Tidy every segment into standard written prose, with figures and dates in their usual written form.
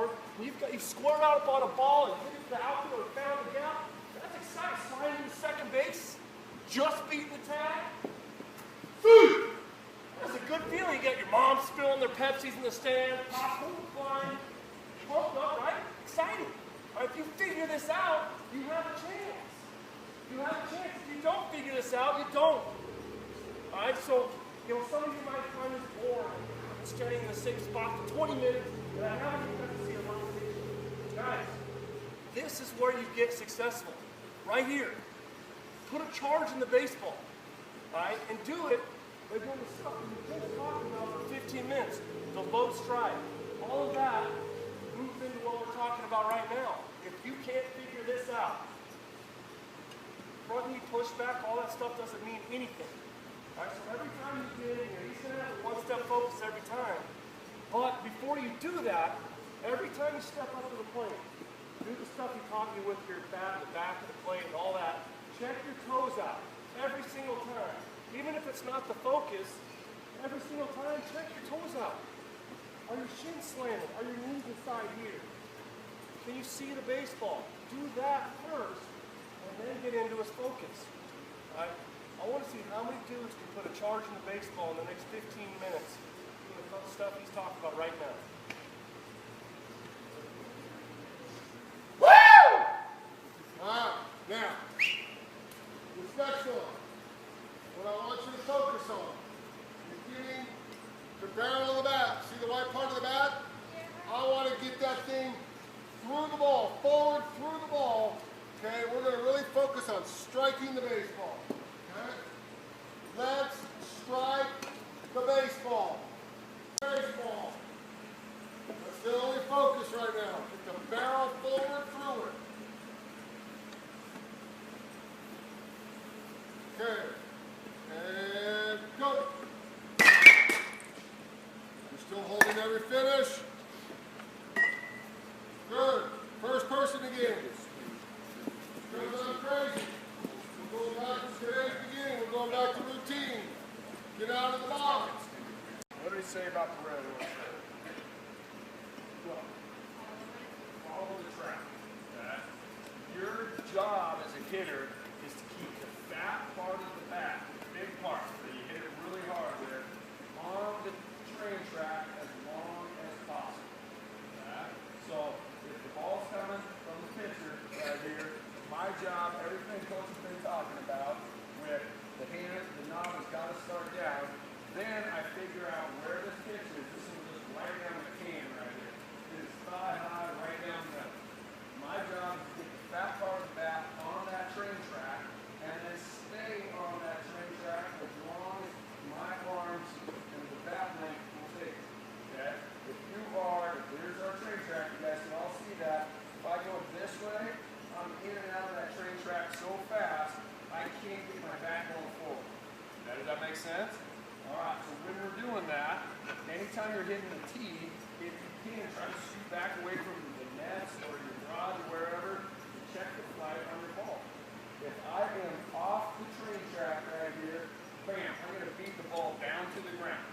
score, and you've squared out on a ball and hit it to the outfield and found the gap. That's exciting. Sliding to second base, just beating the tag. That's a good feeling. You got your mom spilling their Pepsis in the stand, popcorn flying, pumped up, right? Exciting. All right, if you figure this out, you have a chance. You have a chance. If you don't figure this out, you don't. All right, so, some of you might find this boring, studying the same spot for 20 minutes, and I haven't even got to see a rotation. Guys, this is where you get successful. Right here. Put a charge in the baseball. All right, and do it by doing the stuff we were just talking about for 15 minutes. The low stride. All of that moves into what we're talking about right now. If you can't figure this out, front knee pushback, all that stuff doesn't mean anything. All right, so every time you get in here, he's going to have a one-step focus every time. But before you do that, every time you step up to the plate, do the stuff he taught you with your bat, the back of the plate, and all that. Check your toes out every single time. Even if it's not the focus, every single time, check your toes out. Are your shins slanted? Are your knees inside here? Can you see the baseball? Do that first, and then get into his focus. All right? I want to see how many dudes can put a charge in the baseball in the next 15 minutes doing the stuff he's talking about right now. Woo! All right, now, this next one, what I want you to focus on is getting the barrel of the bat. See the white part of the bat? I want to get that thing through the ball, forward through the ball. Okay, we're going to really focus on striking the baseball. Okay? Let's strike the baseball. Baseball. That's the only focus right now. Get the barrel forward through it. Okay. And go. You're still holding every finish. Good. First person again. Goes on crazy. We're going back to today's beginning. We're going back to routine. Get out of the box. What did he say about the red? Follow the track. Okay? Your job as a hitter is to keep the fat part of the bat, the big part that you hit it really hard with, on the train track as long as possible. Okay? So if the ball's coming from the pitcher right here, my job, everything Coach has been talking about, with the hand, the knob has got to start down. Then I figure out where this pitch is. This is just right down the can right here. It is thigh high, right down the middle. My job is to get the fat part of the bat on that train track and then stay on that train track as long as my arms and the bat length will take it. Okay? Here's our train track, you guys can all see that. If I go this way, I'm in and out of that train track so fast, I can't get my back going forward. Now, does that make sense? Alright, so when we're doing that, anytime you're hitting the tee, if you can, try to scoot back away from the nets or your garage or wherever, and check the flight on your ball. If I am off the train track right here, bam, I'm going to beat the ball down to the ground.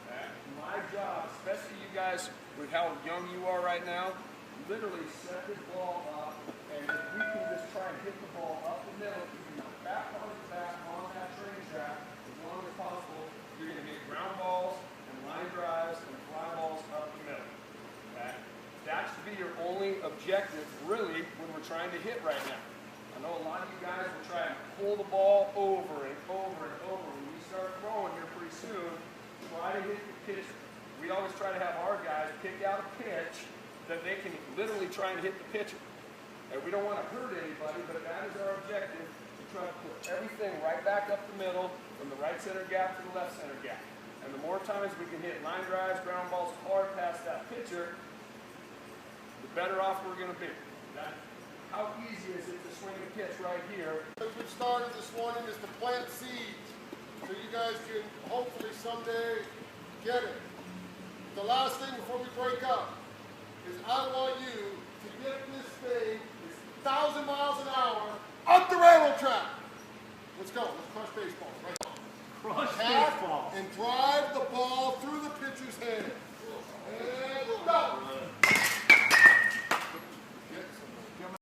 Okay? My job, especially you guys with how young you are right now, literally set this ball up, and if we can just try and hit the ball up the middle, keeping the back part of the bat on that train track as long as possible, you're going to hit ground balls and line drives and fly balls up the middle. Okay? That should be your only objective, really, when we're trying to hit right now. I know a lot of you guys will try and pull the ball over and over and over. When we start throwing here pretty soon, try to hit the pitch. We always try to have our guys pick out a pitch that they can literally try and hit the pitcher. And we don't want to hurt anybody, but that is our objective, to try to put everything right back up the middle, from the right center gap to the left center gap. And the more times we can hit line drives, ground balls hard past that pitcher, the better off we're going to be. How easy is it to swing a pitch right here? What we started this morning is to plant seeds, so you guys can hopefully someday get it. The last thing before we break up is I want you to get this thing 1,000 miles an hour up the railroad track. Let's go. Let's crush baseball. Right. Crush baseball. And drive the ball through.